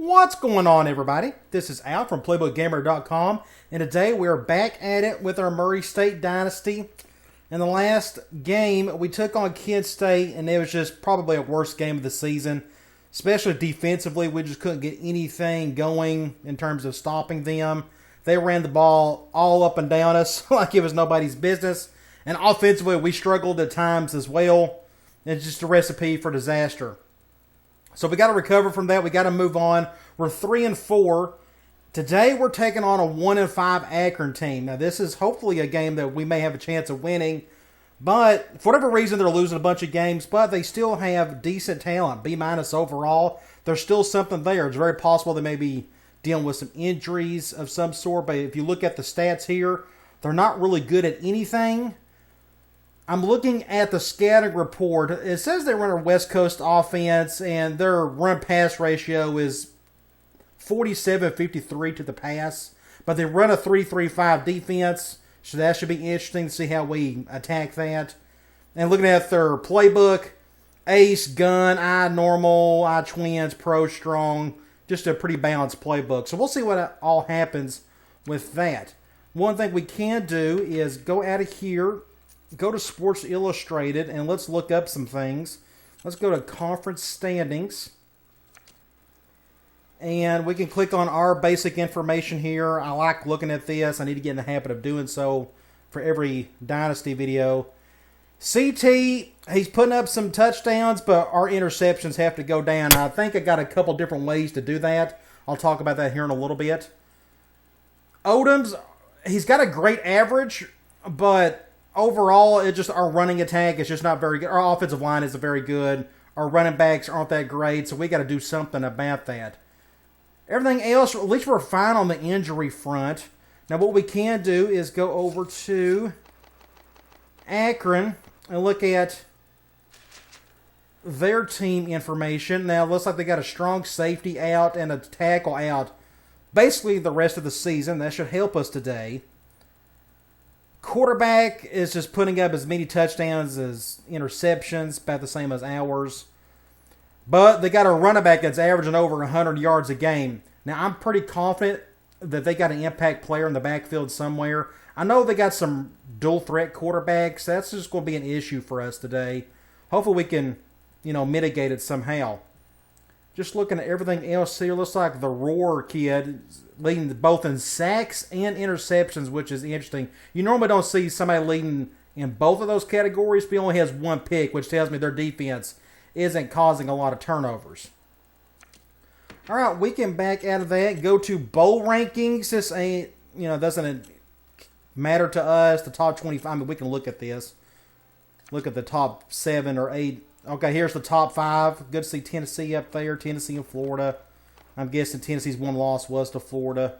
What's going on, everybody? This is Al from PlaybookGamer.com, and today we're back at it with our Murray State Dynasty. In the last game, we took on Kent State, and it was just probably a worst game of the season, especially defensively. We just couldn't get anything going in terms of stopping them. They ran the ball all up and down us like it was nobody's business, and offensively, we struggled at times as well. It's just a recipe for disaster. So we got to recover from that. We got to move on. We're 3-4. Today we're taking on a 1-5 Akron team. Now this is hopefully a game that we may have a chance of winning, but for whatever reason they're losing a bunch of games. But they still have decent talent, B- overall. There's still something there. It's very possible they may be dealing with some injuries of some sort. But if you look at the stats here, they're not really good at anything. I'm looking at the scouting report. It says they run a West Coast offense, and their run-pass ratio is 47-53 to the pass. But they run a 3-3-5 defense, so that should be interesting to see how we attack that. And looking at their playbook, ace, gun, I normal, I twins, pro strong. Just a pretty balanced playbook. So we'll see what all happens with that. One thing we can do is go out of here, go to Sports Illustrated, and let's look up some things. Let's go to conference standings. And we can click on our basic information here. I like looking at this. I need to get in the habit of doing so for every Dynasty video. CT, he's putting up some touchdowns, but our interceptions have to go down. I think I got a couple different ways to do that. I'll talk about that here in a little bit. Odom's, he's got a great average, but overall, it's just our running attack is just not very good. Our offensive line isn't very good. Our running backs aren't that great, so we got to do something about that. Everything else, at least we're fine on the injury front. Now, what we can do is go over to Akron and look at their team information. Now, it looks like they got a strong safety out and a tackle out basically the rest of the season. That should help us today. Quarterback is just putting up as many touchdowns as interceptions, about the same as ours. But they got a running back that's averaging over 100 yards a game. Now, I'm pretty confident that they got an impact player in the backfield somewhere. I know they got some dual threat quarterbacks. That's just going to be an issue for us today. Hopefully we can, mitigate it somehow. Just looking at everything else here, looks like the Roar kid leading both in sacks and interceptions, which is interesting. You normally don't see somebody leading in both of those categories, but he only has one pick, which tells me their defense isn't causing a lot of turnovers. All right, we can back out of that, go to bowl rankings. This ain't, doesn't matter to us, the top 25. I mean, we can look at this. Look at the top 7 or 8. Okay, here's the top 5. Good to see Tennessee up there, Tennessee and Florida. I'm guessing Tennessee's one loss was to Florida.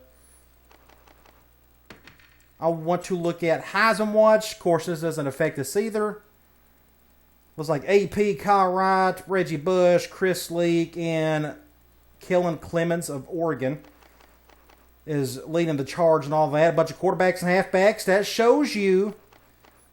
I want to look at Heisman Watch. Of course, this doesn't affect us either. Looks like AP, Kyle Wright, Reggie Bush, Chris Leak, and Kellen Clemens of Oregon is leading the charge and all that. A bunch of quarterbacks and halfbacks. That shows you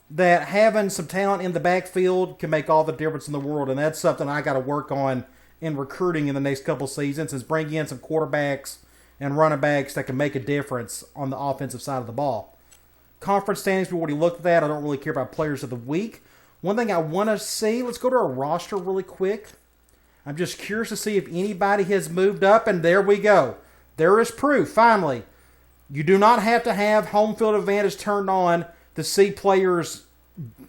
that having some talent in the backfield can make all the difference in the world, and that's something I got to work on in recruiting in the next couple seasons, is bring in some quarterbacks and running backs that can make a difference on the offensive side of the ball. Conference standings, we already looked at that. I don't really care about players of the week. One thing I want to see, let's go to our roster really quick. I'm just curious to see if anybody has moved up, and there we go. There is proof, finally. You do not have to have home field advantage turned on to see players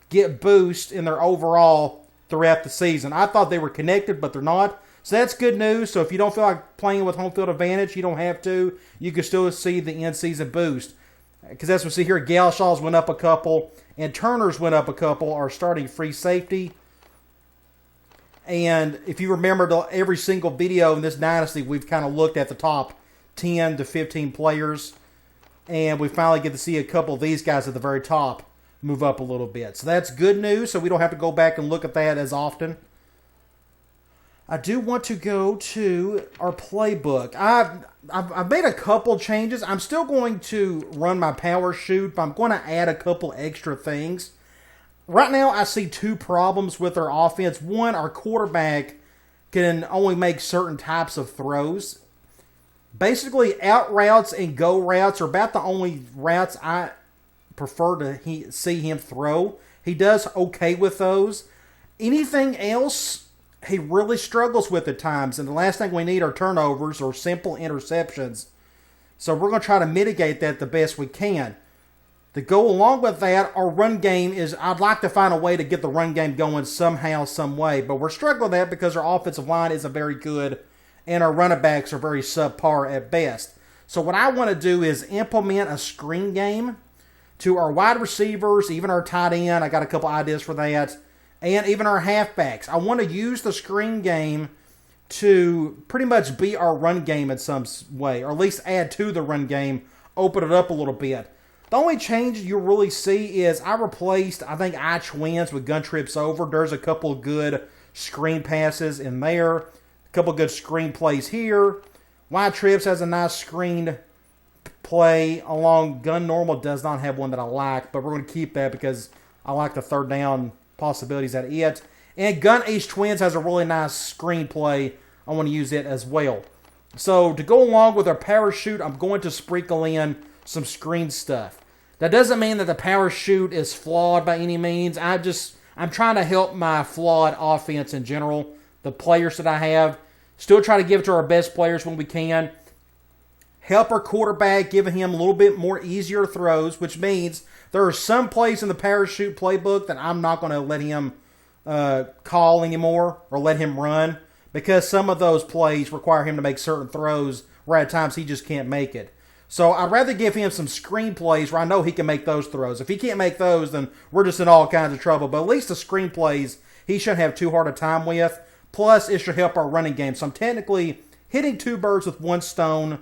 get boost in their overall throughout the season. I thought they were connected, but they're not. So that's good news. So if you don't feel like playing with home field advantage, you don't have to. You can still see the in-season boost. Because as we see here, Galshaw's went up a couple, and Turner's went up a couple, are starting free safety. And if you remember every single video in this Dynasty, we've kind of looked at the top 10 to 15 players. And we finally get to see a couple of these guys at the very top move up a little bit. So that's good news, so we don't have to go back and look at that as often. I do want to go to our playbook. I've made a couple changes. I'm still going to run my power shoot, but I'm going to add a couple extra things. Right now, I see two problems with our offense. One, our quarterback can only make certain types of throws. Basically, out routes and go routes are about the only routes I prefer to see him throw. He does okay with those. Anything else, he really struggles with at times. And the last thing we need are turnovers or simple interceptions. So we're going to try to mitigate that the best we can. To go along with that, our run game is, I'd like to find a way to get the run game going somehow, some way. But we're struggling with that because our offensive line isn't very good and our running backs are very subpar at best. So what I want to do is implement a screen game to our wide receivers, even our tight end. I got a couple ideas for that. And even our halfbacks. I want to use the screen game to pretty much be our run game in some way, or at least add to the run game, open it up a little bit. The only change you'll really see is I replaced, I think, I twins with gun trips over. There's a couple of good screen passes in there, a couple of good screen plays here. Wide trips has a nice screened play along. Gun normal does not have one that I like, but we're going to keep that because I like the third down possibilities at it. And Gun Ace Twins has a really nice screenplay. I want to use it as well. So to go along with our parachute, I'm going to sprinkle in some screen stuff. That doesn't mean that the parachute is flawed by any means. I'm trying to help my flawed offense in general. The players that I have, still try to give it to our best players when we can. Help our quarterback, giving him a little bit more easier throws, which means there are some plays in the parachute playbook that I'm not going to let him call anymore or let him run, because some of those plays require him to make certain throws where at times he just can't make it. So I'd rather give him some screen plays where I know he can make those throws. If he can't make those, then we're just in all kinds of trouble. But at least the screen plays he shouldn't have too hard a time with. Plus, it should help our running game. So I'm technically hitting two birds with one stone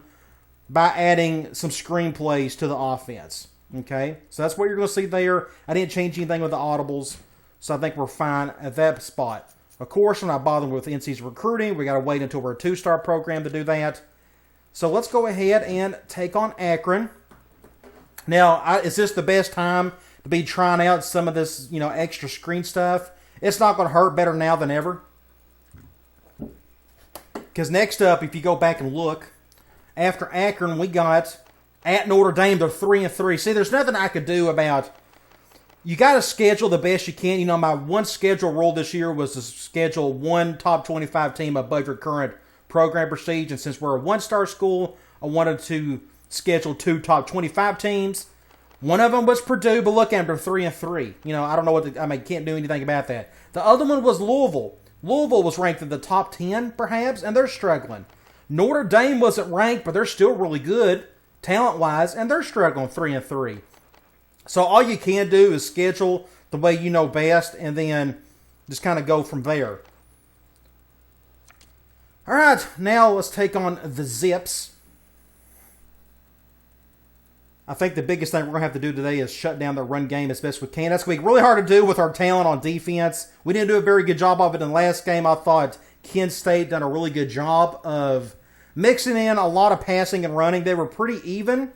by adding some screen plays to the offense. Okay, so that's what you're going to see there. I didn't change anything with the audibles, so I think we're fine at that spot. Of course, we're not bothering with NC's recruiting. We got to wait until we're a two-star program to do that. So let's go ahead and take on Akron. Now, is this the best time to be trying out some of this, extra screen stuff? It's not going to hurt, better now than ever. Because next up, if you go back and look, after Akron, we got at Notre Dame. They're 3-3. See, there's nothing I could do about. You got to schedule the best you can. My one schedule rule this year was to schedule one top 25 team above your current program prestige. And since we're a one-star school, I wanted to schedule two top 25 teams. One of them was Purdue, but look at them, they're 3-3. I don't know can't do anything about that. The other one was Louisville. Louisville was ranked in the top 10, perhaps, and they're struggling. Notre Dame wasn't ranked, but they're still really good, talent-wise, and they're struggling 3-3. So all you can do is schedule the way you know best, and then just kind of go from there. All right, now let's take on the Zips. I think the biggest thing we're going to have to do today is shut down the run game as best we can. That's going to be really hard to do with our talent on defense. We didn't do a very good job of it in the last game. I thought Kent State done a really good job of mixing in a lot of passing and running. They were pretty even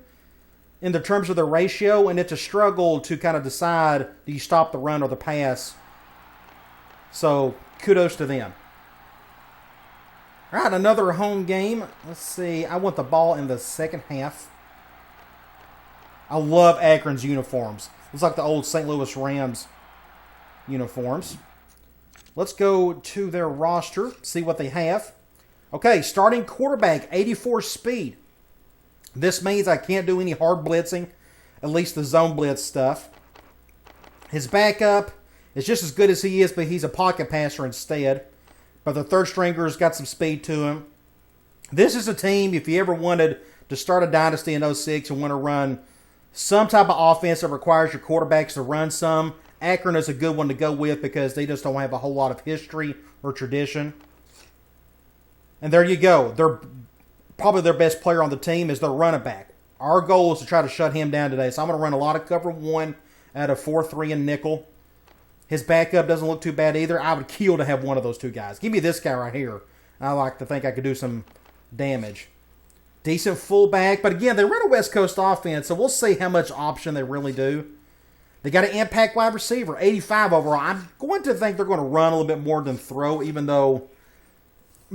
in the terms of the ratio, and it's a struggle to kind of decide, do you stop the run or the pass? So kudos to them. All right, another home game. Let's see. I want the ball in the second half. I love Akron's uniforms. Looks like the old St. Louis Rams uniforms. Let's go to their roster, see what they have. Okay, starting quarterback, 84 speed. This means I can't do any hard blitzing, at least the zone blitz stuff. His backup is just as good as he is, but he's a pocket passer instead. But the third stringer's got some speed to him. This is a team, if you ever wanted to start a Dynasty in 06 and want to run some type of offense that requires your quarterbacks to run some, Akron is a good one to go with because they just don't have a whole lot of history or tradition. And there you go. Probably their best player on the team is their running back. Our goal is to try to shut him down today. So I'm going to run a lot of cover one out of 4-3 and nickel. His backup doesn't look too bad either. I would kill to have one of those two guys. Give me this guy right here. I like to think I could do some damage. Decent fullback. But again, they run a West Coast offense, so we'll see how much option they really do. They got an impact wide receiver, 85 overall. I'm going to think they're going to run a little bit more than throw, even though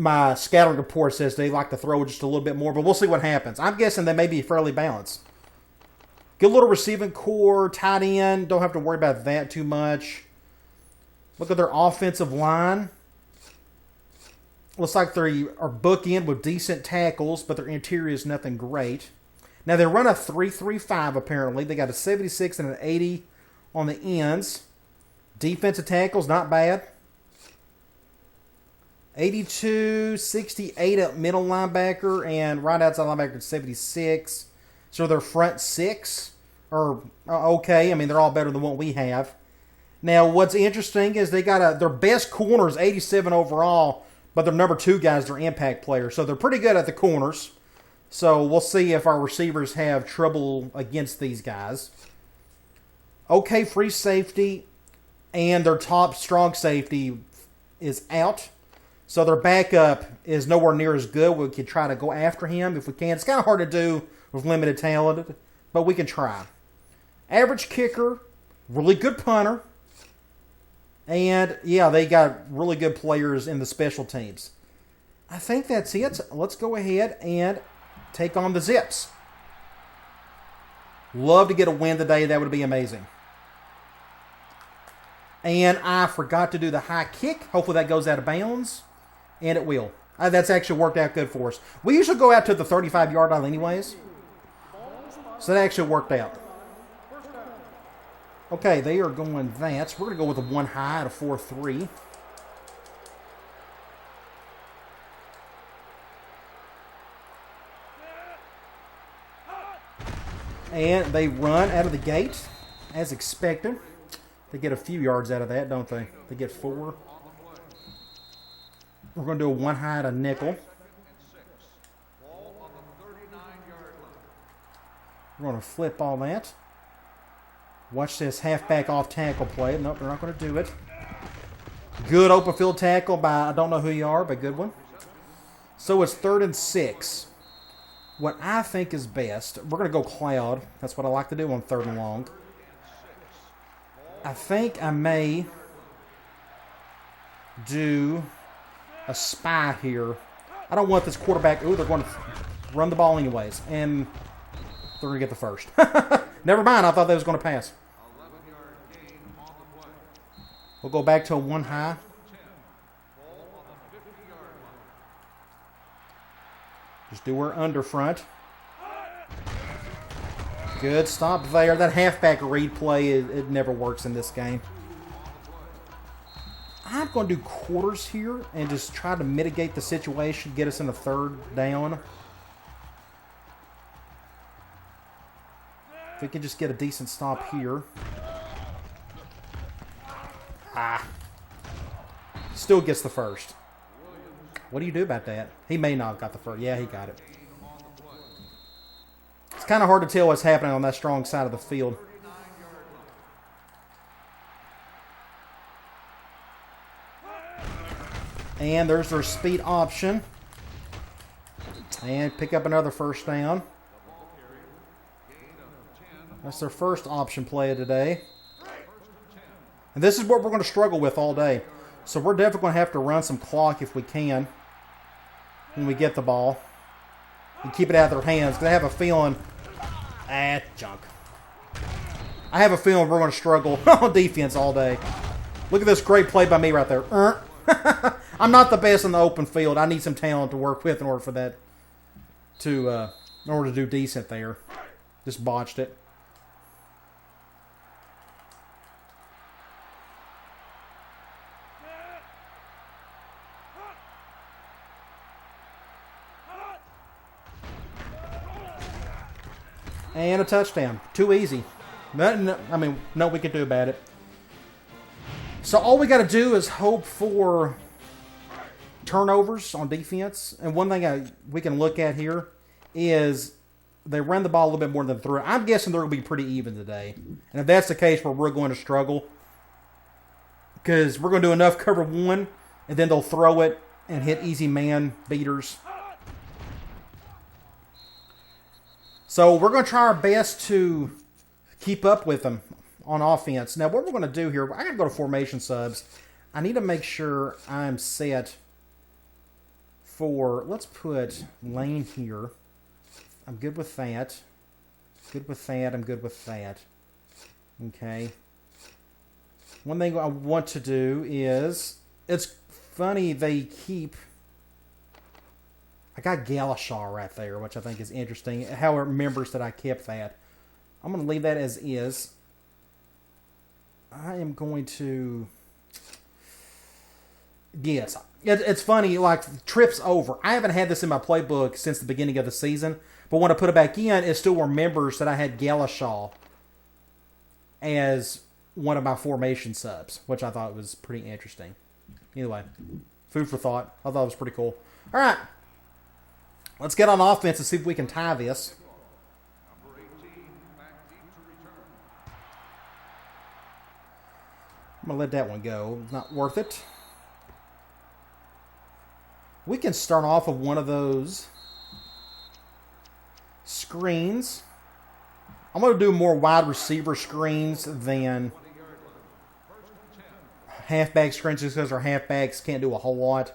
my scouting report says they like to throw just a little bit more, but we'll see what happens. I'm guessing they may be fairly balanced. Good little receiving core, tight end. Don't have to worry about that too much. Look at their offensive line. Looks like they are bookend with decent tackles, but their interior is nothing great. Now, they run a 3-3-5, apparently. They got a 76 and an 80 on the ends. Defensive tackles, not bad. 82, 68 at middle linebacker, and right outside linebacker 76. So their front six are okay. I mean, they're all better than what we have. Now, what's interesting is they got their best corner is 87 overall, but their number 2 guys are impact players. So they're pretty good at the corners. So we'll see if our receivers have trouble against these guys. Okay, free safety, and their top strong safety is out. So their backup is nowhere near as good. We could try to go after him if we can. It's kind of hard to do with limited talent, but we can try. Average kicker, really good punter, and yeah, they got really good players in the special teams. I think that's it. Let's go ahead and take on the Zips. Love to get a win today. That would be amazing. And I forgot to do the high kick. Hopefully that goes out of bounds. And it will. That's actually worked out good for us. We usually go out to the 35-yard line anyways. So that actually worked out. Okay, they are going that. So we're going to go with a 1 high at a 4-3. And they run out of the gate as expected. They get a few yards out of that, don't they? They get 4. We're going to do a 1 high at a nickel. We're going to flip all that. Watch this halfback off tackle play. Nope, they're not going to do it. Good open field tackle by, I don't know who you are, but good one. So it's 3rd and 6. What I think is best, we're going to go cloud. That's what I like to do on 3rd and long. I think I may do a spy here. I don't want this quarterback. Ooh, they're going to run the ball anyways. And they're going to get the first. Never mind. I thought they was going to pass. We'll go back to a 1 high. Just do our under front. Good stop there. That halfback read play, it never works in this game. I'm going to do quarters here and just try to mitigate the situation, get us in a 3rd down. If we can just get a decent stop here. Still gets the first. What do you do about that? He may not have got the first. Yeah, he got it. It's kind of hard to tell what's happening on that strong side of the field. And there's their speed option. And pick up another 1st down. That's their first option play of today. And this is what we're going to struggle with all day. So we're definitely going to have to run some clock if we can when we get the ball. And keep it out of their hands. Because I have a feeling... junk. I have a feeling we're going to struggle on defense all day. Look at this great play by me right there. I'm not the best in the open field. I need some talent to work with in order for that to... in order to do decent there. Just botched it. And a touchdown. Too easy. Nothing, I mean, nothing we can do about it. So all we got to do is hope for turnovers on defense. And one thing we can look at here is they ran the ball a little bit more than threw. I'm guessing they're going to be pretty even today. And if that's the case, where we're going to struggle. Because we're going to do enough cover 1, and then they'll throw it and hit easy man beaters. So we're going to try our best to keep up with them on offense. Now, what we're going to do here, I got to go to formation subs. I need to make sure I'm set let's put Lane here. I'm good with that. Good with that. I'm good with that. Okay. One thing I want to do is, it's funny they keep, I got Galashaw right there, which I think is interesting. How it remembers that I kept that. I'm going to leave that as is. I am going to, yes. It's funny, like, trips over. I haven't had this in my playbook since the beginning of the season, but when I put it back in, it still remembers that I had Galashaw as one of my formation subs, which I thought was pretty interesting. Either way, food for thought. I thought it was pretty cool. All right, let's get on offense and see if we can tie this. I'm going to let that one go. Not worth it. We can start off with one of those screens. I'm going to do more wide receiver screens than halfback screens just because our halfbacks can't do a whole lot.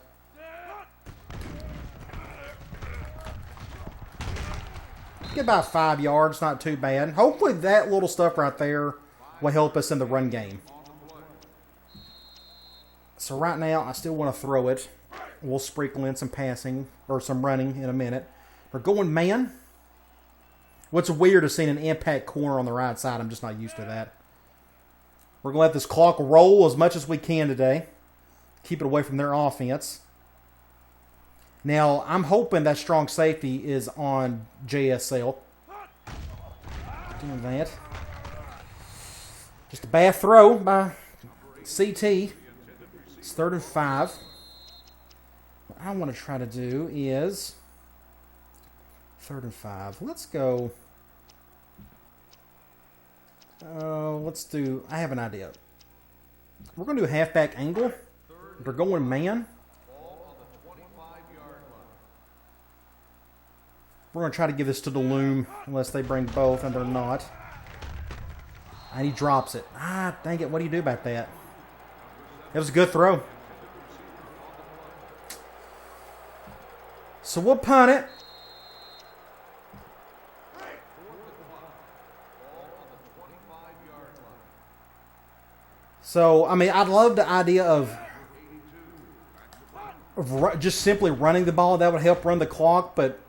Get about 5 yards, not too bad. Hopefully that little stuff right there will help us in the run game. So right now, I still want to throw it. We'll sprinkle in some passing, or some running in a minute. We're going man. What's weird is seeing an impact corner on the right side. I'm just not used to that. We're going to let this clock roll as much as we can today. Keep it away from their offense. Now, I'm hoping that strong safety is on JSL. Doing that. Just a bad throw by CT. It's 3rd and 5. What I want to try to do is 3rd and 5. Let's go. Let's do. I have an idea. We're going to do a halfback angle. They're going man. We're going to try to give this to the loom unless they bring both, and they're not. And he drops it. Ah, dang it. What do you do about that? It was a good throw. So we'll punt it. So, I mean, I love the idea of just simply running the ball. That would help run the clock, but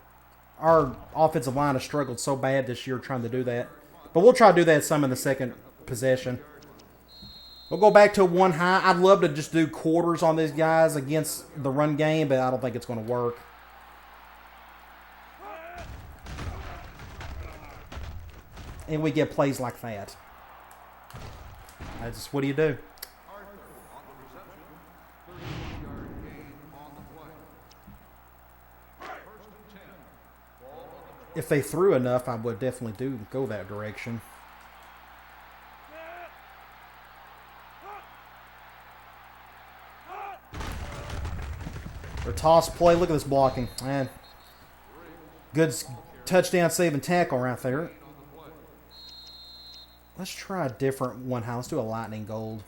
our offensive line has struggled so bad this year trying to do that. But we'll try to do that some in the second possession. We'll go back to one high. I'd love to just do quarters on these guys against the run game, but I don't think it's going to work. And we get plays like that. That's what do you do? If they threw enough, I would definitely go that direction. Their toss play. Look at this blocking. Man. Good touchdown saving tackle right there. Let's try a different one high. Let's do a lightning gold.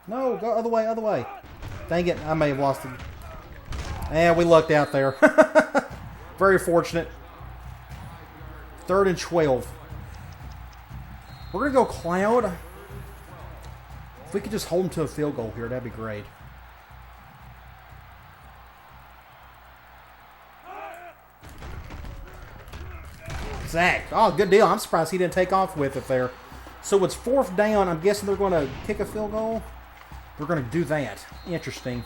No, go other way, other way. Dang it, I may have lost it. And we lucked out there. Very fortunate. 3rd and 12. We're going to go Cloud. If we could just hold them to a field goal here, that'd be great. Zach. Oh, good deal. I'm surprised he didn't take off with it there. So it's 4th down. I'm guessing they're going to kick a field goal. They're going to do that. Interesting.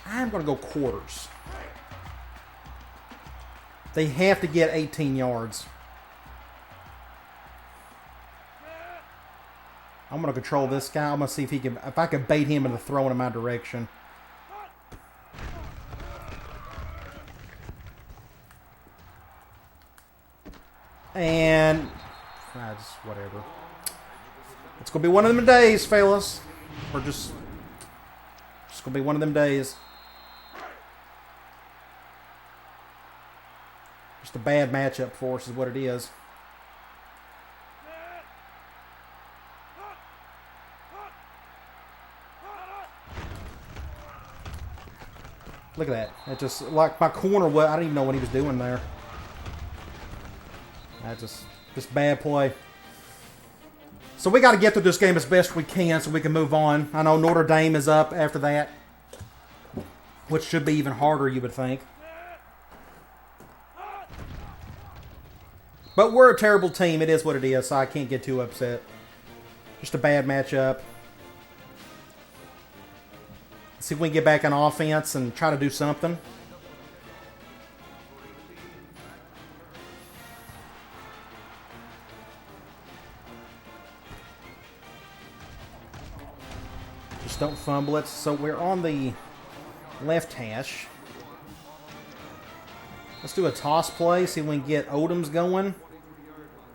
I'm going to go quarters. They have to get 18 yards. I'm going to control this guy. I'm going to see if I can bait him into throwing in my direction. And just whatever. It's going to be one of them days, fellas. Or just going to be one of them days. Just a bad matchup for us is what it is. Look at that. It just, like my corner, I didn't even know what he was doing there. That's just bad play. So we got to get through this game as best we can so we can move on. I know Notre Dame is up after that, which should be even harder, you would think. But we're a terrible team. It is what it is, so I can't get too upset. Just a bad matchup. See if we can get back on offense and try to do something. Just don't fumble it. So we're on the left hash. Let's do a toss play. See if we can get Odom's going.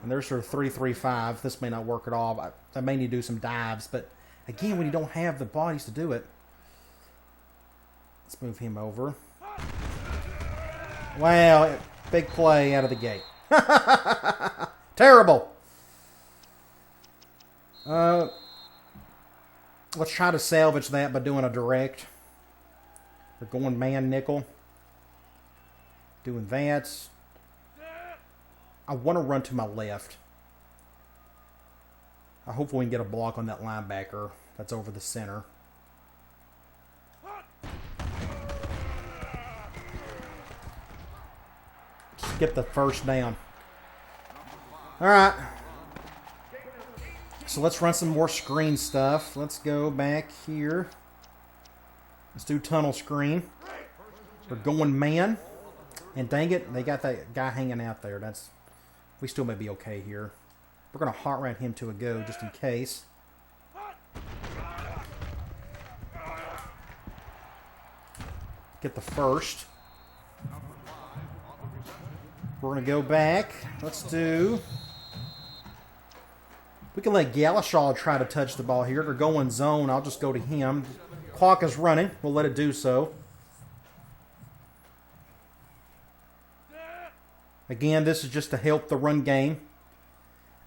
And there's our 3-3-5. This may not work at all. I may need to do some dives. But again, when you don't have the bodies to do it. Let's move him over. Wow, big play out of the gate. Terrible. Let's try to salvage that by doing a direct. We're going man nickel. Doing that. I want to run to my left. I hope we can get a block on that linebacker that's over the center. Get the first down. Alright. So let's run some more screen stuff. Let's go back here. Let's do tunnel screen. We're going man. And dang it, they got that guy hanging out there. We still may be okay here. We're going to hot route him to a go just in case. Get the first. We're going to go back. Let's do... We can let Galashaw try to touch the ball here. They're going zone. I'll just go to him. Clock is running. We'll let it do so. Again, this is just to help the run game.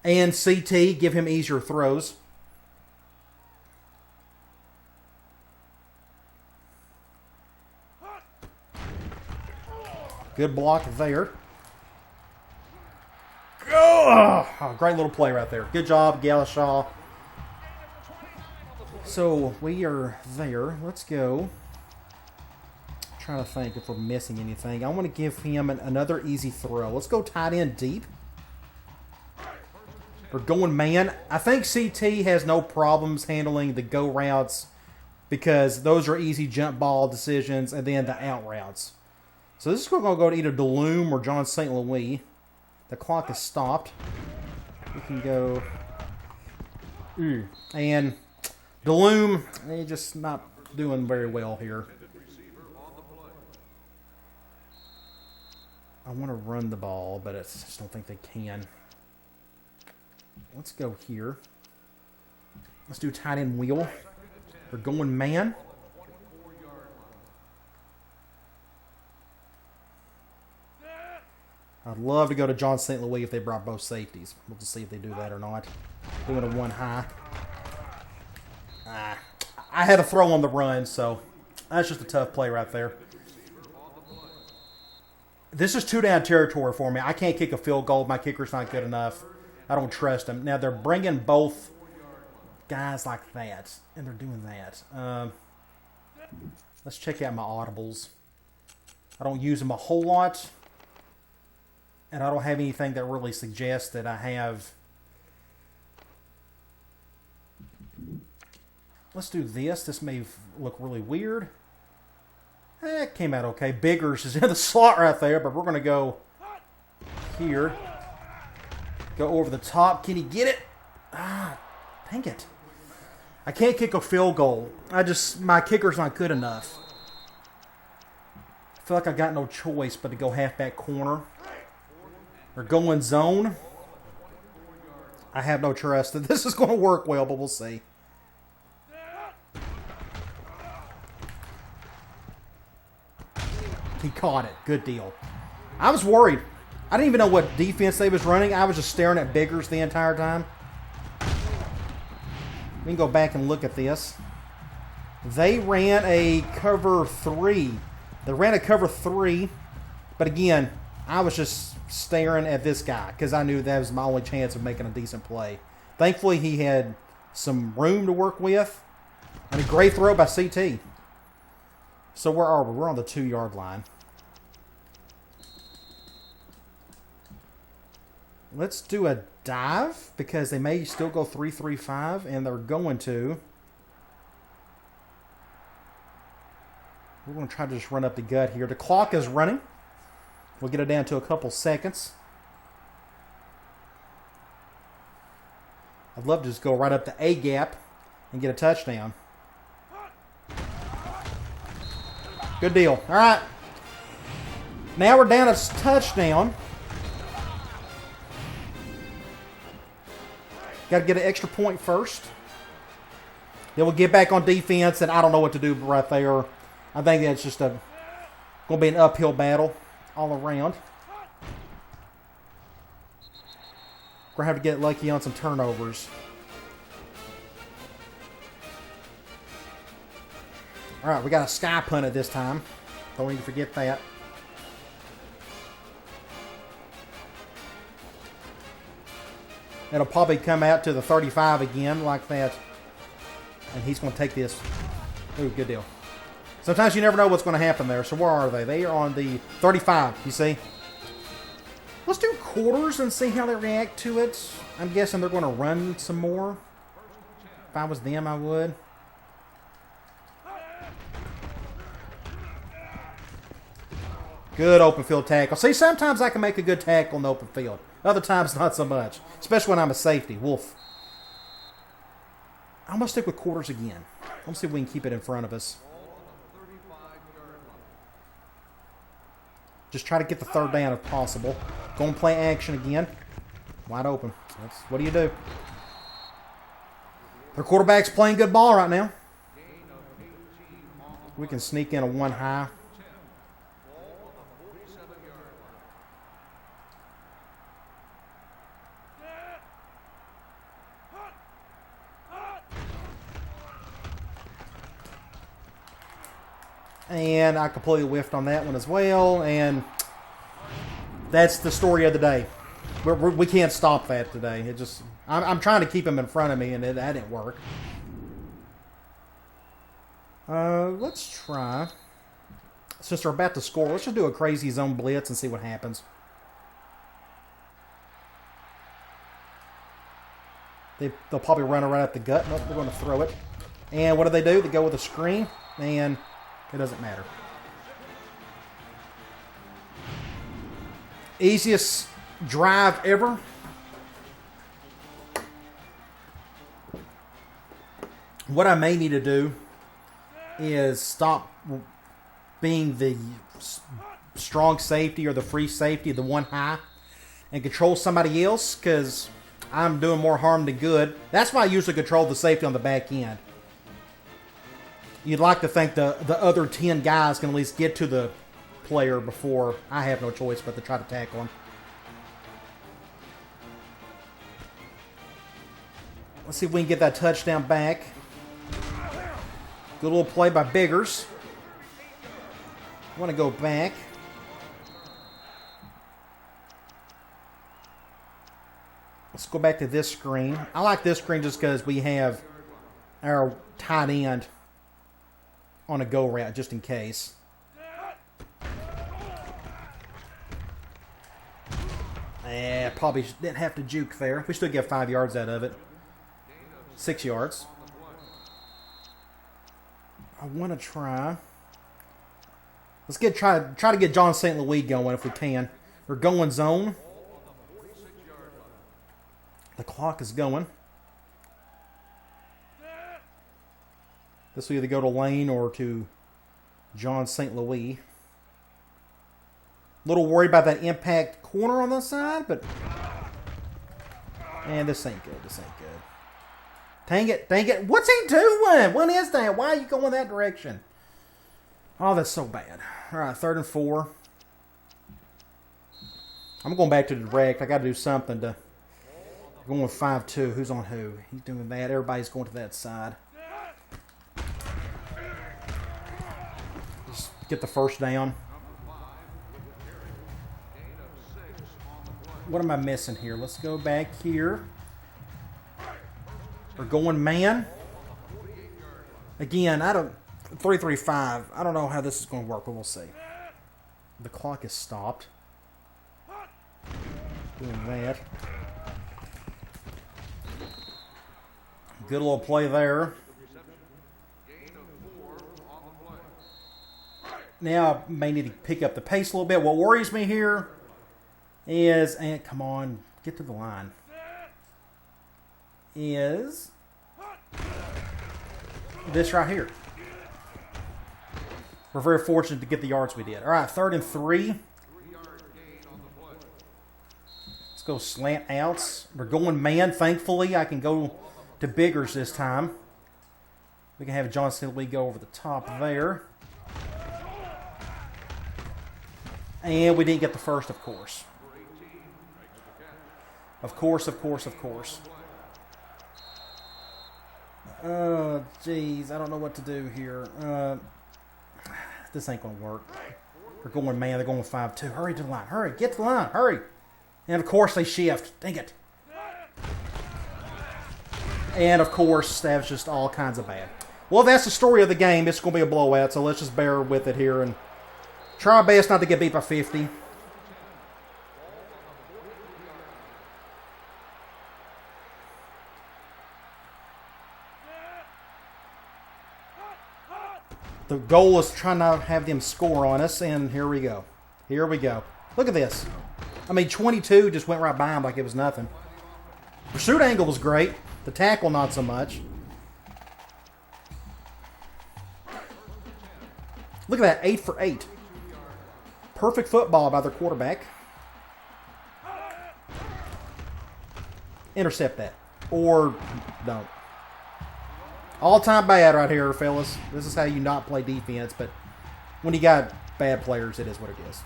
And CT, give him easier throws. Good block there. Oh, great little play right there. Good job, Galashaw. So we are there. Let's go. Trying to think if we're missing anything. I want to give him another easy throw. Let's go tight end deep. We're going man. I think CT has no problems handling the go routes because those are easy jump ball decisions and then the out routes. So this is going to go to either DeLume or John St. Louis. The clock is stopped. We can go... And DeLume, they're just not doing very well here. I want to run the ball, but I just don't think they can. Let's go here. Let's do tight end wheel. We're going man. I'd love to go to John St. Louis if they brought both safeties. We'll just see if they do that or not. Doing a one high. I had a throw on the run, so that's just a tough play right there. This is 2-down territory for me. I can't kick a field goal. My kicker's not good enough. I don't trust him. Now, they're bringing both guys like that, and they're doing that. Let's check out my audibles. I don't use them a whole lot, and I don't have anything that really suggests that I have. Let's do this. This may look really weird. It came out okay. Biggers is in the slot right there, but we're going to go here. Go over the top. Can he get it? Dang it. I can't kick a field goal. My kicker's not good enough. I feel like I got no choice but to go halfback corner. Or going zone. I have no trust that this is going to work well, but we'll see. He caught it. Good deal. I was worried. I didn't even know what defense they was running. I was just staring at Biggers the entire time. We can go back and look at this. They ran a cover 3. They ran a cover 3. But again, I was just staring at this guy because I knew that was my only chance of making a decent play. Thankfully, he had some room to work with. And a great throw by CT. So where are we? We're on the 2-yard line. Let's do a dive because they may still go 3-3-5, and they're going to. We're going to try to just run up the gut here. The clock is running. We'll get it down to a couple seconds. I'd love to just go right up the A gap and get a touchdown. Good deal. All right. Now we're down a touchdown. Got to get an extra point first. Then we'll get back on defense, and I don't know what to do right there. I think that's just going to be an uphill battle all around. We're going to have to get lucky on some turnovers. All right, we got a sky punt at this time. Don't need to forget that. It'll probably come out to the 35 again like that. And he's going to take this. Ooh, good deal. Sometimes you never know what's going to happen there. So where are they? They are on the 35, you see. Let's do quarters and see how they react to it. I'm guessing they're going to run some more. If I was them, I would. Good open field tackle. See, sometimes I can make a good tackle in the open field. Other times, not so much. Especially when I'm a safety. Wolf. I'm going to stick with quarters again. Let's see if we can keep it in front of us. Just try to get the third down if possible. Go and play action again. Wide open. What do you do? Their quarterback's playing good ball right now. We can sneak in a one high. And I completely whiffed on that one as well. And that's the story of the day. We can't stop that today. It just I'm trying to keep him in front of me, and that didn't work. Let's try. Since they're about to score, let's just do a crazy zone blitz and see what happens. They'll probably run it right up the gut. Nope, they're going to throw it. And what do? They go with a screen, and it doesn't matter. Easiest drive ever. What I may need to do is stop being the strong safety or the free safety, the one high, and control somebody else, because I'm doing more harm than good. That's why I usually control the safety on the back end. You'd like to think the other 10 guys can at least get to the player before I have no choice but to try to tackle him. Let's see if we can get that touchdown back. Good little play by Biggers. I want to go back. Let's go back to this screen. I like this screen just because we have our tight end on a go route just in case. Probably didn't have to juke there. We still get 5 yards out of it. 6 yards. I want to try. Let's try to get John St. Louis going if we can. We're going zone. The clock is going. This will either go to Lane or to John St. Louis. A little worried about that impact corner on the side, but man, this ain't good. This ain't good. Dang it. What's he doing? What is that? Why are you going that direction? Oh, that's so bad. All right, 3rd and 4. I'm going back to the direct. I got to do something to... Going with 5-2. Who's on who? He's doing that. Everybody's going to that side. Just get the first down. What am I missing here? Let's go back here. We're going man. Again, I don't... 3-3-5. I don't know how this is going to work, but we'll see. The clock is stopped. Doing that. Good little play there. Now I may need to pick up the pace a little bit. What worries me here is, and come on, get to the line, is this right here. We're very fortunate to get the yards we did. All right, 3rd and 3. Let's go slant outs. We're going man. Thankfully, I can go to Biggers this time. We can have Johnson Lee go over the top there. And we didn't get the first, of course. Of course. Oh, jeez. I don't know what to do here. This ain't going to work. They're going man. They're going with 5-2. Hurry to the line. Hurry. Get to the line. Hurry. And, of course, they shift. Dang it. And, of course, that was just all kinds of bad. Well, that's the story of the game. It's going to be a blowout, so let's just bear with it here and try our best not to get beat by 50. The goal is trying not to have them score on us, and here we go. Here we go. Look at this. I mean, 22 just went right by him like it was nothing. Pursuit angle was great. The tackle, not so much. Look at that, 8 for 8. Perfect football by their quarterback. Intercept that. Or don't. All-time bad right here, fellas. This is how you not play defense, but when you got bad players, it is what it is.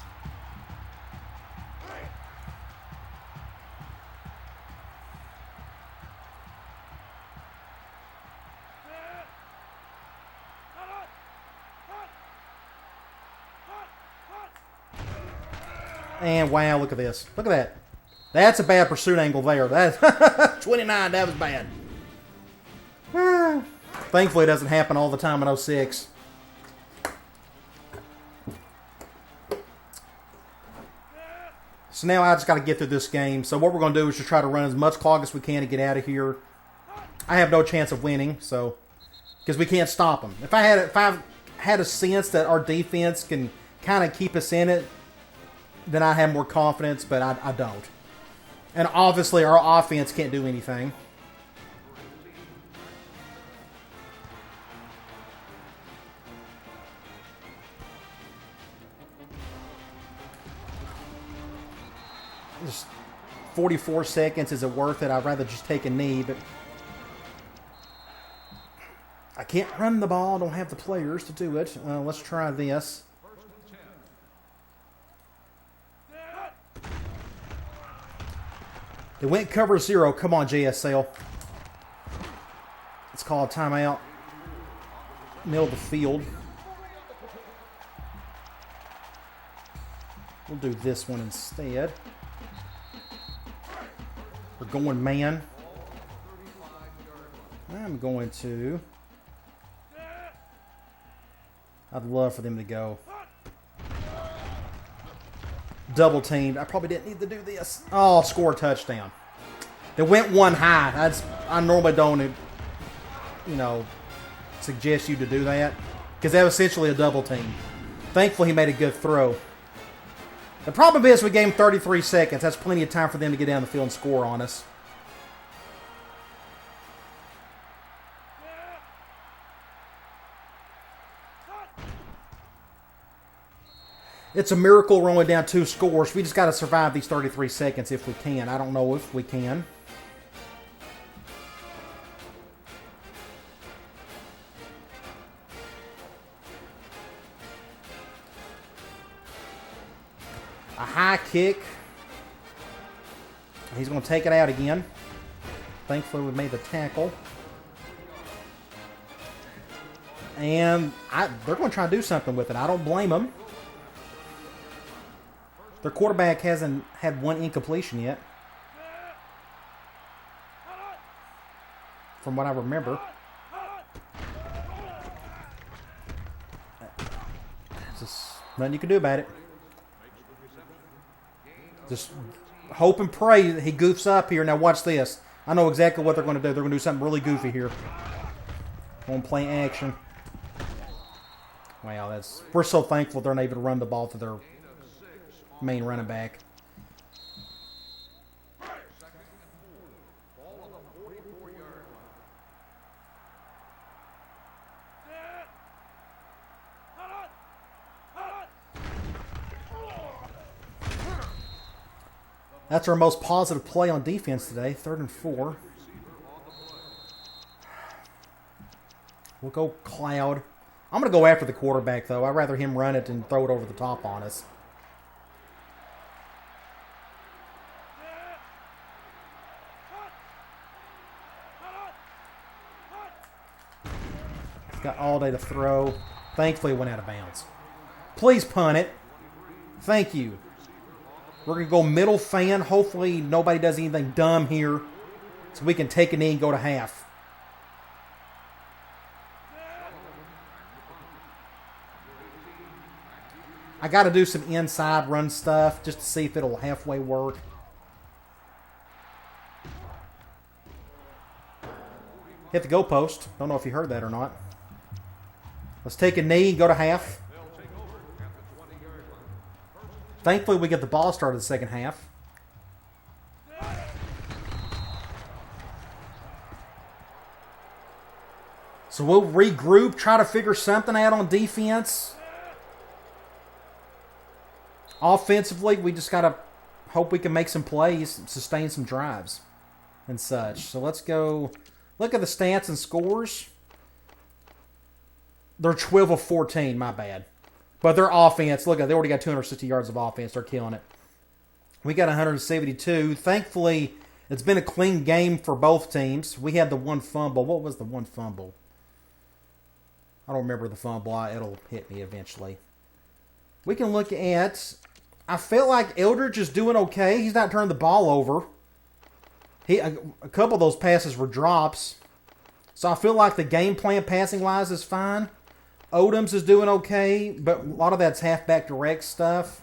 And wow, look at this. Look at that. That's a bad pursuit angle there. That's 29, that was bad. Thankfully, it doesn't happen all the time in 06. So now I just got to get through this game. So what we're going to do is just try to run as much clock as we can to get out of here. I have no chance of winning, so because we can't stop them. If I had a sense that our defense can kind of keep us in it, then I have more confidence, but I don't. And obviously, our offense can't do anything. Just 44 seconds. Is it worth it? I'd rather just take a knee, but I can't run the ball. I don't have the players to do it. Let's try this. They went cover 0. Come on, JSL. Let's call a timeout. Middle of the field. We'll do this one instead. We're going man. I'm going to... I'd love for them to go double teamed. I probably didn't need to do this. Oh, score a touchdown. They went one high. I normally don't, suggest you to do that because that was essentially a double team. Thankfully, he made a good throw. The problem is we gave him 33 seconds. That's plenty of time for them to get down the field and score on us. It's a miracle we're only down 2 scores. We just got to survive these 33 seconds if we can. I don't know if we can. A high kick. He's going to take it out again. Thankfully, we made the tackle. And they're going to try to do something with it. I don't blame them. Their quarterback hasn't had one incompletion yet. From what I remember. There's just nothing you can do about it. Just hope and pray that he goofs up here. Now watch this. I know exactly what they're going to do. They're going to do something really goofy here. On play action. Wow, we're so thankful they're able to run the ball to their main running back. That's our most positive play on defense today. 3rd and 4. We'll go Cloud. I'm going to go after the quarterback, though. I'd rather him run it than throw it over the top on us. Got all day to throw. Thankfully, it went out of bounds. Please punt it. Thank you. We're going to go middle fan. Hopefully, nobody does anything dumb here so we can take a knee and go to half. I got to do some inside run stuff just to see if it'll halfway work. Hit the goalpost. Don't know if you heard that or not. Let's take a knee, go to half. Thankfully, we get the ball started the second half. So we'll regroup, try to figure something out on defense. Offensively, we just got to hope we can make some plays, sustain some drives and such. So let's go look at the stats and scores. They're 12 of 14, my bad. But their offense, look, they already got 260 yards of offense. They're killing it. We got 172. Thankfully, it's been a clean game for both teams. We had the one fumble. What was the one fumble? I don't remember the fumble. It'll hit me eventually. We can look at... I felt like Eldridge is doing okay. He's not turning the ball over. A couple of those passes were drops. So I feel like the game plan passing-wise is fine. Odoms is doing okay, but a lot of that's halfback direct stuff.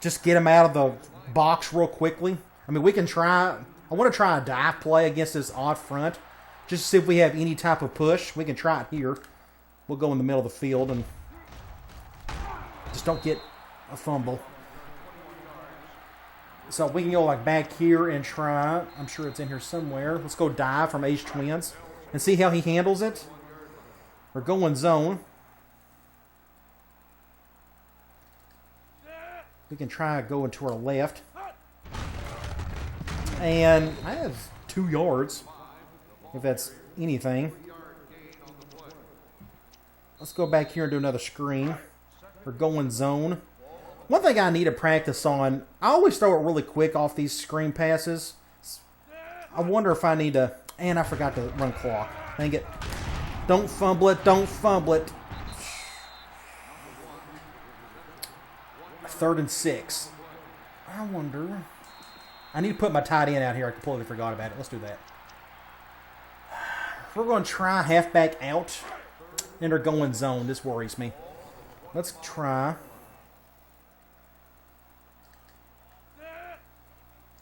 Just get him out of the box real quickly. I mean, we can try... I want to try a dive play against this odd front. Just to see if we have any type of push. We can try it here. We'll go in the middle of the field and just don't get a fumble. So we can go like back here and try. I'm sure it's in here somewhere. Let's go dive from Ace Twins and see how he handles it. We're going zone. We can try going to our left. And I have 2 yards, if that's anything. Let's go back here and do another screen. We're going zone. One thing I need to practice on, I always throw it really quick off these screen passes. I wonder if I need to... And I forgot to run clock. Dang it. Don't fumble it. Don't fumble it. 3rd and 6. I wonder... I need to put my tight end out here. I completely forgot about it. Let's do that. We're going to try halfback out. And they're going zone. This worries me. Let's try.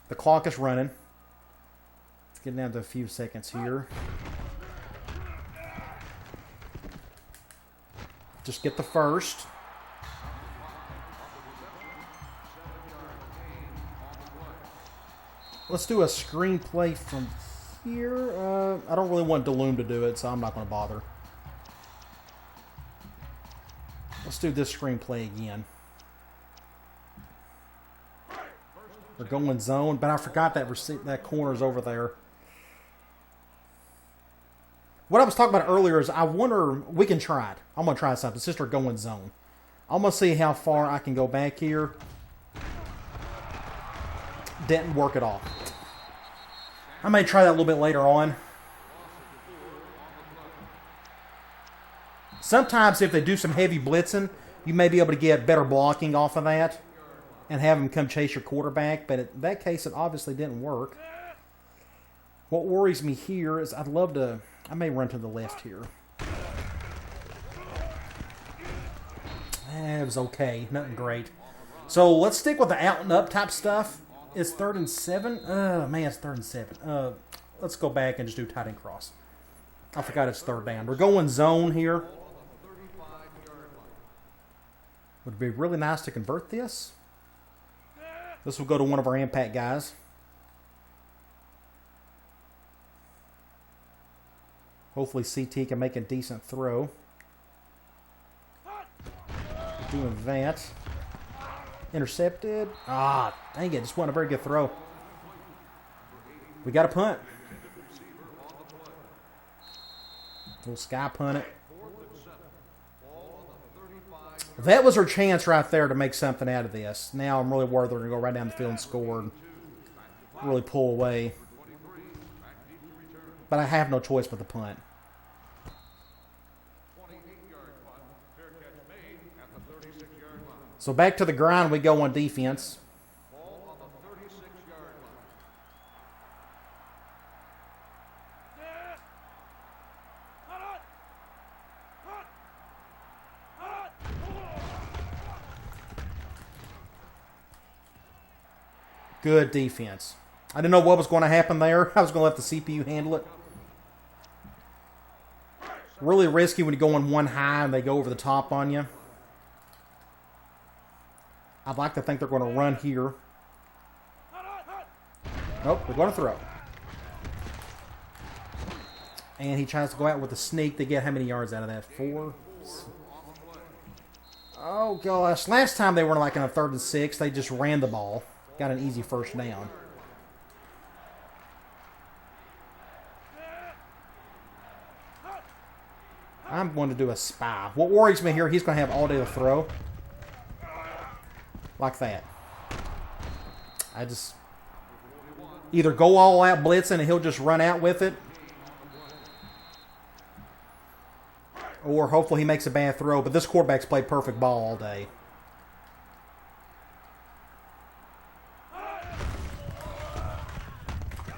The clock is running. It's getting down to a few seconds here. Just get the first. Let's do a screenplay from here. I don't really want Deloom to do it, so I'm not going to bother. Let's do this screenplay again. We're going zone, but I forgot that corner's over there. What I was talking about earlier is I wonder, we can try it. I'm going to try something. Since we're going zone. I'm going to see how far I can go back here. Didn't work at all. I may try that a little bit later on. Sometimes if they do some heavy blitzing, you may be able to get better blocking off of that and have them come chase your quarterback. But in that case, it obviously didn't work. What worries me here is I may run to the left here. It was okay. Nothing great. So let's stick with the out and up type stuff. It's 3rd and 7. Oh, man, it's 3rd and 7. Let's go back and just do tight end cross. I forgot it's 3rd down. We're going zone here. Would be really nice to convert this. This will go to one of our impact guys. Hopefully CT can make a decent throw. Doing that. Intercepted. Ah, dang it. Just wasn't a very good throw. We got a punt. Little sky punt it. That was our chance right there to make something out of this. Now I'm really worried they're going to go right down the field and score and really pull away. But I have no choice but the punt. So back to the grind we go on defense. Good defense. I didn't know what was going to happen there. I was going to let the CPU handle it. Really risky when you go on one high and they go over the top on you. I'd like to think they're going to run here. Nope, they're going to throw. And he tries to go out with a sneak to get how many yards out of that? 4? Oh, gosh. Last time they were like in a 3rd and 6. They just ran the ball. Got an easy first down. I'm going to do a spy. What worries me here, he's going to have all day to throw. Like that. I just either go all out blitzing and he'll just run out with it. Or hopefully he makes a bad throw. But this quarterback's played perfect ball all day.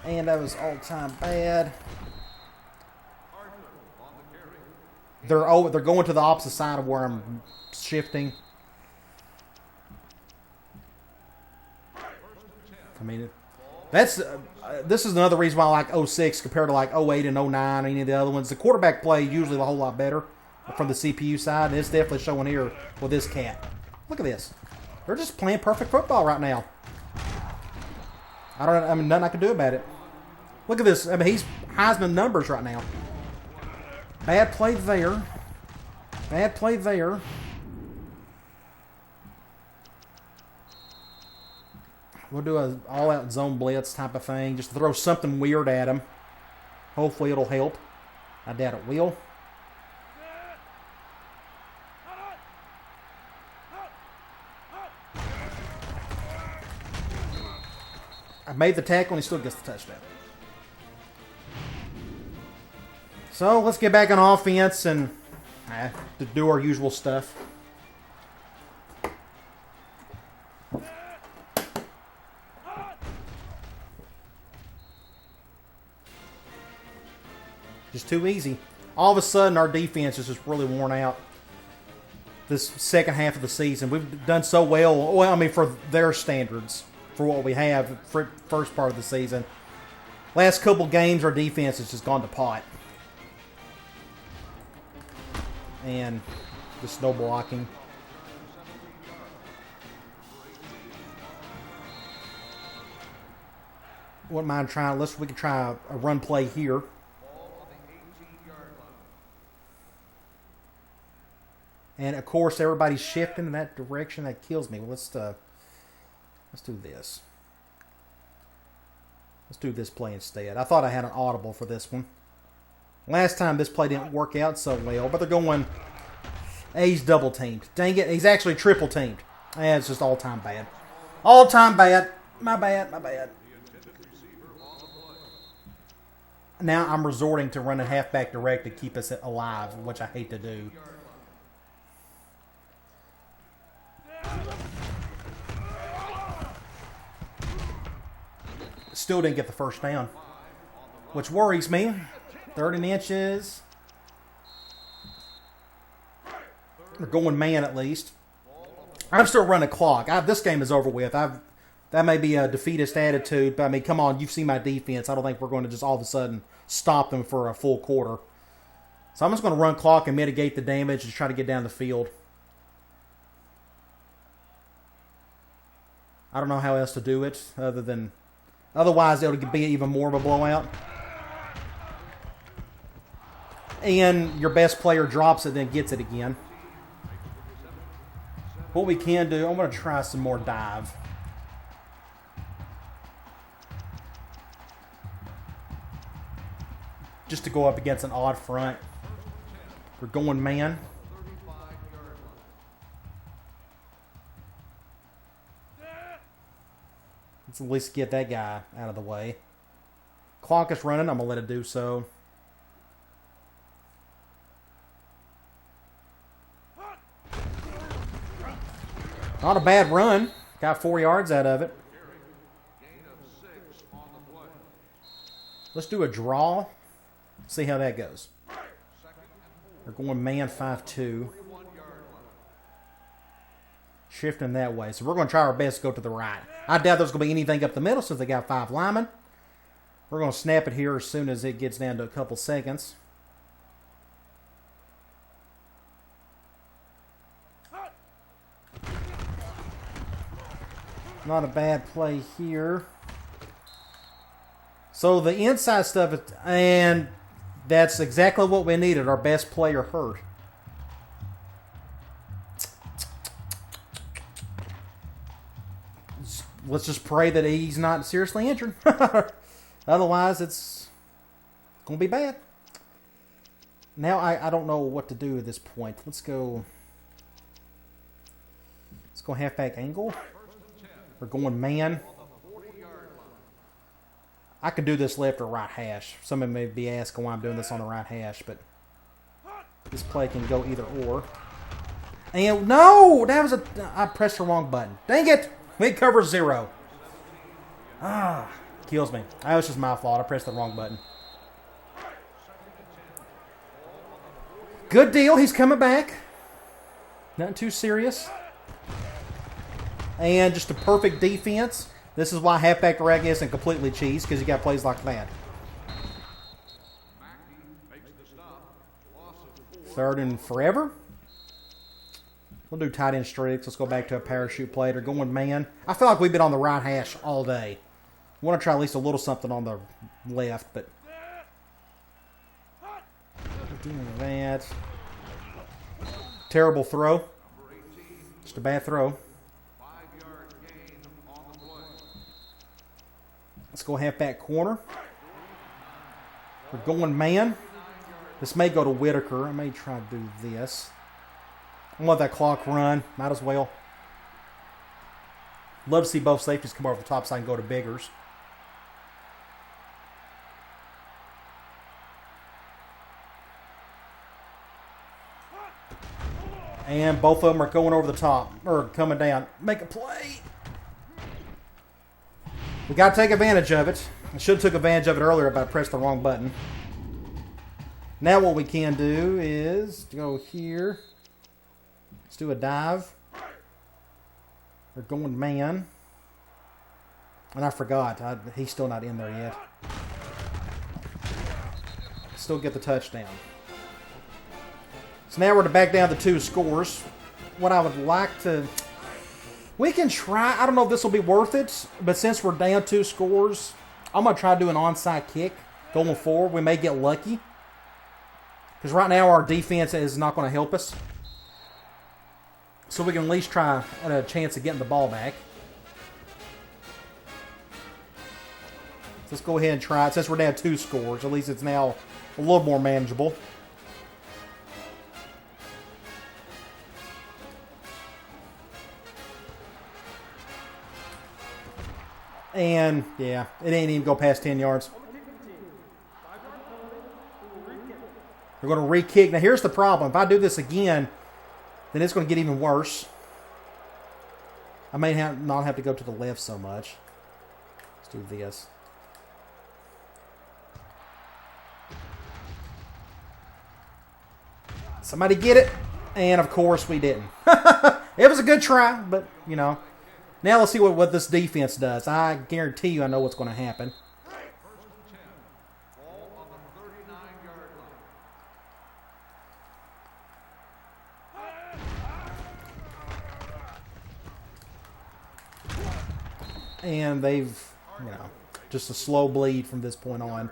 And that was all-time bad. They're going to the opposite side of where I'm shifting. I mean, this is another reason why I like 06 compared to like 08 and 09 or any of the other ones. The quarterback play usually a whole lot better from the CPU side, and it's definitely showing here with this cat. Look at this. They're just playing perfect football right now. I mean, nothing I can do about it. Look at this. I mean, he's Heisman numbers right now. Bad play there. Bad play there. We'll do an all-out zone blitz type of thing. Just throw something weird at him. Hopefully it'll help. I doubt it will. I made the tackle and he still gets the touchdown. So let's get back on offense and do our usual stuff. Just too easy. All of a sudden, our defense is just really worn out. This second half of the season, we've done so well. Well, I mean, for their standards, for what we have for first part of the season. Last couple games, our defense has just gone to pot. And just no blocking. Wouldn't mind trying. We could try a run play here. And of course, everybody's shifting in that direction. That kills me. Well, let's do this. Let's do this play instead. I thought I had an audible for this one. Last time this play didn't work out so well, but they're going. He's double teamed. Dang it! He's actually triple teamed. It's just all time bad. All time bad. My bad, my bad. Now I'm resorting to running halfback direct to keep us alive, which I hate to do. Still didn't get the first down, which worries me. 30 inches. We're going man at least. I'm still running clock. This game is over with. That may be a defeatist attitude, but I mean, come on, you've seen my defense. I don't think we're going to just all of a sudden stop them for a full quarter. So I'm just going to run clock and mitigate the damage and try to get down the field. I don't know how else to do it other than... Otherwise, it'll be even more of a blowout. And your best player drops it, then gets it again. What we can do, I'm going to try some more dive. Just to go up against an odd front. We're going man. Let's at least get that guy out of the way. Clock is running. I'm going to let it do so. Not a bad run. Got 4 yards out of it. Let's do a draw. See how that goes. We're going man 5-2. Shifting that way. So we're going to try our best to go to the right. I doubt there's going to be anything up the middle since they got 5 linemen. We're going to snap it here as soon as it gets down to a couple seconds. Not a bad play here. So the inside stuff, and that's exactly what we needed. Our best player hurt. Let's just pray that he's not seriously injured. Otherwise, it's going to be bad. Now I don't know what to do at this point. Let's go halfback angle. We're going man. I could do this left or right hash. Somebody may be asking why I'm doing this on the right hash, but this play can go either or. And no, that was I pressed the wrong button. Dang it! We cover 0. Kills me. That was just my fault. I pressed the wrong button. Good deal. He's coming back. Nothing too serious. And just a perfect defense. This is why halfback direct isn't completely cheese, because you got plays like that. 3rd and forever. We'll do tight end streaks. Let's go back to a parachute play. They're going man. I feel like we've been on the right hash all day. We want to try at least a little something on the left, but doing that. Terrible throw. Just a bad throw. Let's go halfback corner. We're going man. This may go to Whitaker. I may try to do this. I want that clock run. Might as well. Love to see both safeties come over the top so I can go to Biggers. And both of them are going over the top. Or coming down. Make a play. We got to take advantage of it. I should have took advantage of it earlier, but I pressed the wrong button. Now what we can do is go here. Let's do a dive. We're going man. And I forgot. He's still not in there yet. Still get the touchdown. So now we're to back down to 2 scores. What I would like to... We can try. I don't know if this will be worth it, but since we're down 2 scores, I'm going to try to do an onside kick going forward. We may get lucky. Because right now our defense is not going to help us. So we can at least try at a chance of getting the ball back. So let's go ahead and try it. Since we're down 2 scores, at least it's now a little more manageable. And, yeah, it ain't even go past 10 yards. We're going to re-kick. Now, here's the problem. If I do this again, then it's going to get even worse. I may not have to go to the left so much. Let's do this. Somebody get it. And, of course, we didn't. It was a good try, but, you know. Now let's see what this defense does. I guarantee you I know what's going to happen. And they've, you know, just a slow bleed from this point on.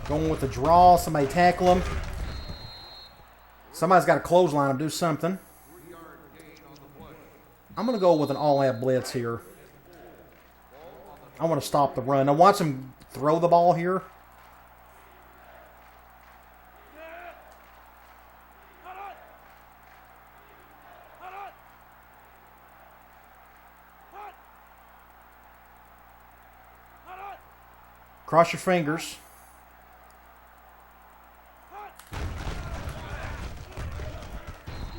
Going with the draw. Somebody tackle him. Somebody's got to clothesline him, do something. I'm going to go with an all-out blitz here. I want to stop the run. Now watch him throw the ball here. Cross your fingers.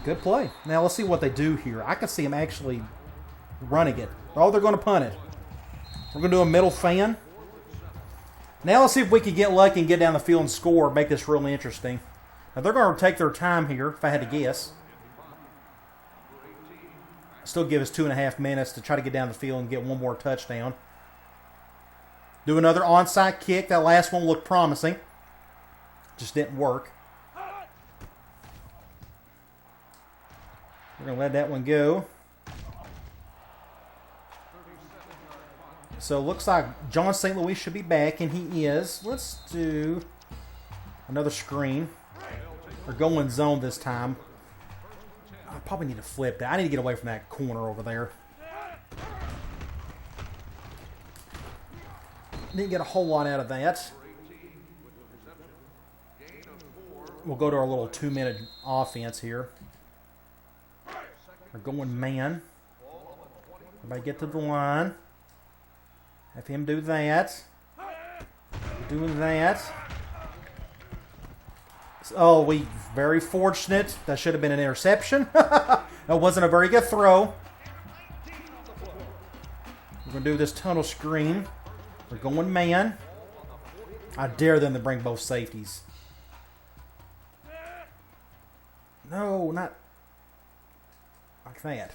Good play. Now let's see what they do here. I can see them actually running it. Oh, they're going to punt it. We're going to do a middle fan. Now let's see if we can get lucky and get down the field and score. Make this really interesting. Now they're going to take their time here, if I had to guess. Still give us 2.5 minutes to try to get down the field and get one more touchdown. Do another onside kick. That last one looked promising. Just didn't work. We're going to let that one go. So looks like John St. Louis should be back, and he is. Let's do another screen. We're going zone this time. I probably need to flip that. I need to get away from that corner over there. Didn't get a whole lot out of that. We'll go to our little 2-minute offense here. We're going man. Everybody get to the line. Have him do that. Doing that. Oh, we very fortunate. That should have been an interception. That wasn't a very good throw. We're going to do this tunnel screen. We're going man. I dare them to bring both safeties. No, not like that.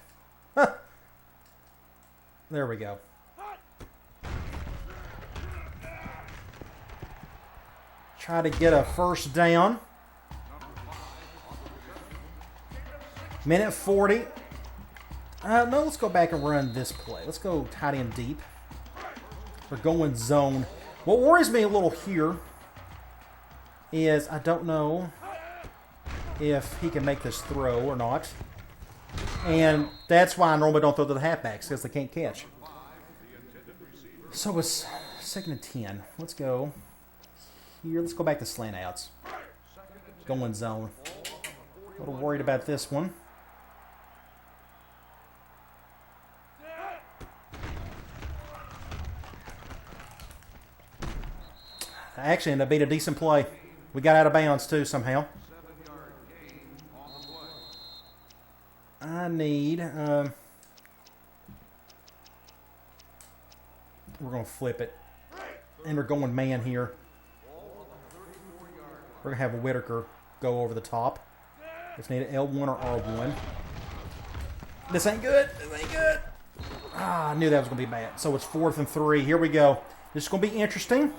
There we go. Try to get a first down. Minute 40. No, let's go back and run this play. Let's go tight end deep. We're going zone. What worries me a little here is I don't know if he can make this throw or not. And that's why I normally don't throw to the halfbacks, because they can't catch. So it's 2nd and 10. Let's go here. Let's go back to slant outs. Going zone. A little worried about this one. I actually ended up being a decent play. We got out of bounds too somehow. I need... we're going to flip it. And we're going man here. We're going to have a Whitaker go over the top. If need an L1 or R1. This ain't good. This ain't good. Ah, I knew that was going to be bad. So it's 4th and 3. Here we go. This is going to be interesting.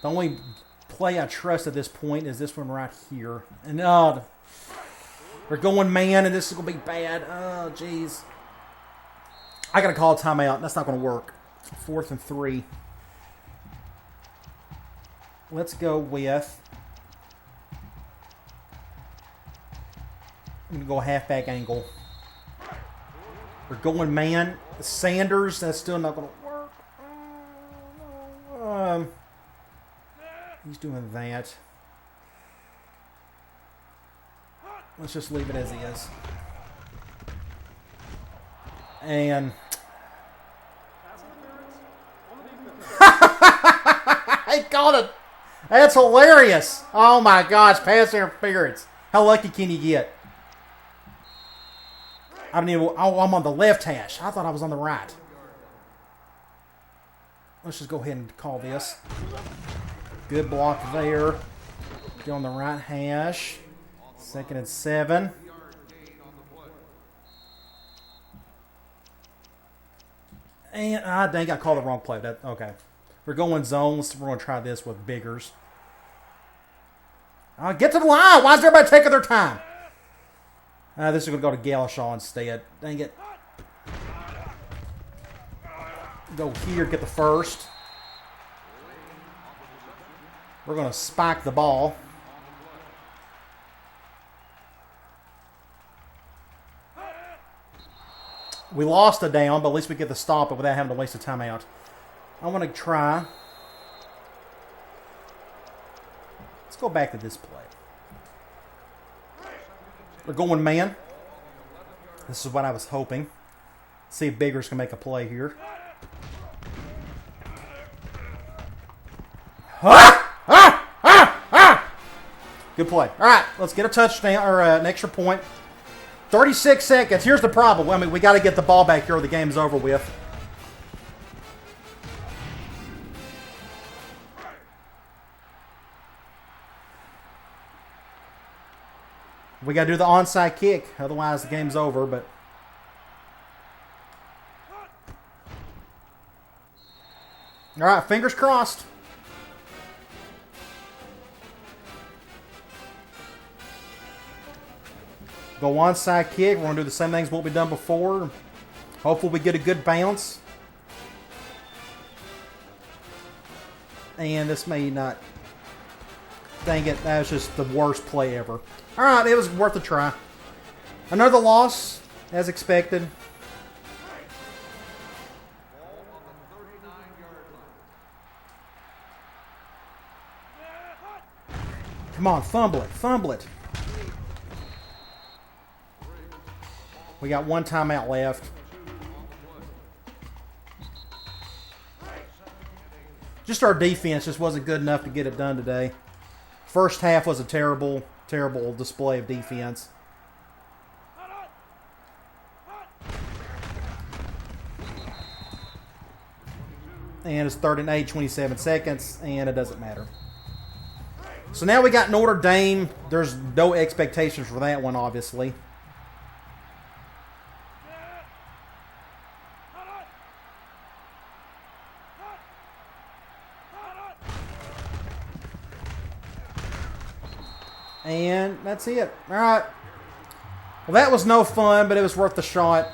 The only play I trust at this point is this one right here. And we're going man, and this is going to be bad. Oh, jeez. I got to call a timeout. That's not going to work. 4th and 3. Let's go with... I'm going to go halfback angle. We're going man. Sanders, that's still not going to work. He's doing that. Let's just leave it as is. And he called it. That's hilarious. Oh my gosh, pass interference. How lucky can you get? I don't even. Oh, I'm on the left hash. I thought I was on the right. Let's just go ahead and call this. Good block there. Get on the right hash. 2nd and 7. And, dang, I called the wrong play. Okay. We're going zones. We're going to try this with Biggers. Get to the line. Why is everybody taking their time? This is going to go to Galashaw instead. Dang it. Go here, get the first. We're going to spike the ball. We lost a down, but at least we get to stop it without having to waste a timeout. I want to try. Let's go back to this play. We're going man. This is what I was hoping. See if Biggers can make a play here. Good play. All right, let's get a touchdown or an extra point. 36 seconds. Here's the problem. I mean, we got to get the ball back here or the game's over with. We got to do the onside kick. Otherwise, the game's over, but... All right, fingers crossed. Go onside kick. We're going to do the same things what we've done before. Hopefully we get a good bounce. And this may not... Dang it, that was just the worst play ever. Alright, it was worth a try. Another loss, as expected. Come on, fumble it, fumble it. We got one timeout left. Just our defense just wasn't good enough to get it done today. First half was a terrible, terrible display of defense. And it's 3rd and 8, 27 seconds, and it doesn't matter. So now we got Notre Dame. There's no expectations for that one, obviously. And that's it. All right. Well, that was no fun, but it was worth the shot.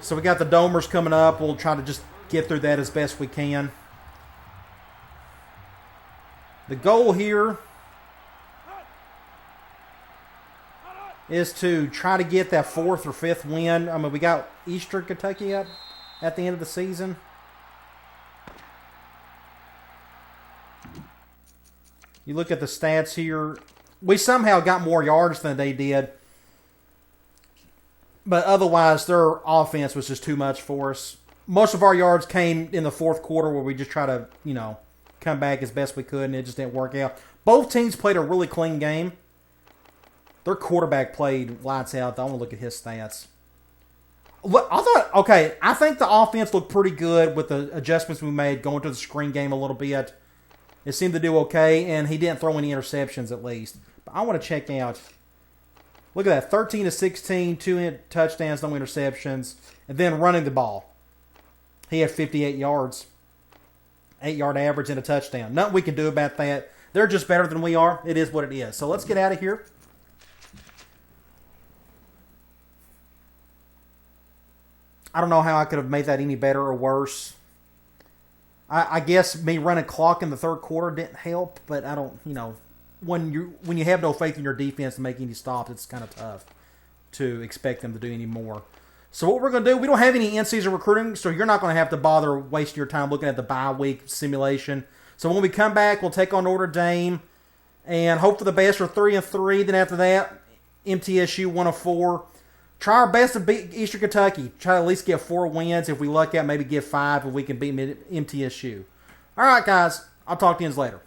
So we got the Domers coming up. We'll try to just get through that as best we can. The goal here is to try to get that 4th or 5th win. I mean, we got Eastern Kentucky up at the end of the season. You look at the stats here. We somehow got more yards than they did. But otherwise, their offense was just too much for us. Most of our yards came in the 4th quarter where we just try to, come back as best we could, and it just didn't work out. Both teams played a really clean game. Their quarterback played lights out. I want to look at his stats. I think the offense looked pretty good with the adjustments we made going to the screen game a little bit. It seemed to do okay, and he didn't throw any interceptions at least. But I want to check out. Look at that, 13 to 16, 2 touchdowns, no interceptions, and then running the ball. He had 58 yards, 8-yard average and a touchdown. Nothing we can do about that. They're just better than we are. It is what it is. So let's get out of here. I don't know how I could have made that any better or worse. I guess me running clock in the 3rd quarter didn't help, but I don't, when you have no faith in your defense to make any stops, it's kind of tough to expect them to do any more. So what we're going to do, we don't have any in-season recruiting, so you're not going to have to bother wasting your time looking at the bye week simulation. So when we come back, we'll take on Notre Dame and hope for the best for 3-3. Then after that, MTSU 1-4. Try our best to beat Eastern Kentucky. Try to at least get 4 wins. If we luck out, maybe get 5 if we can beat MTSU. All right, guys. I'll talk to you later.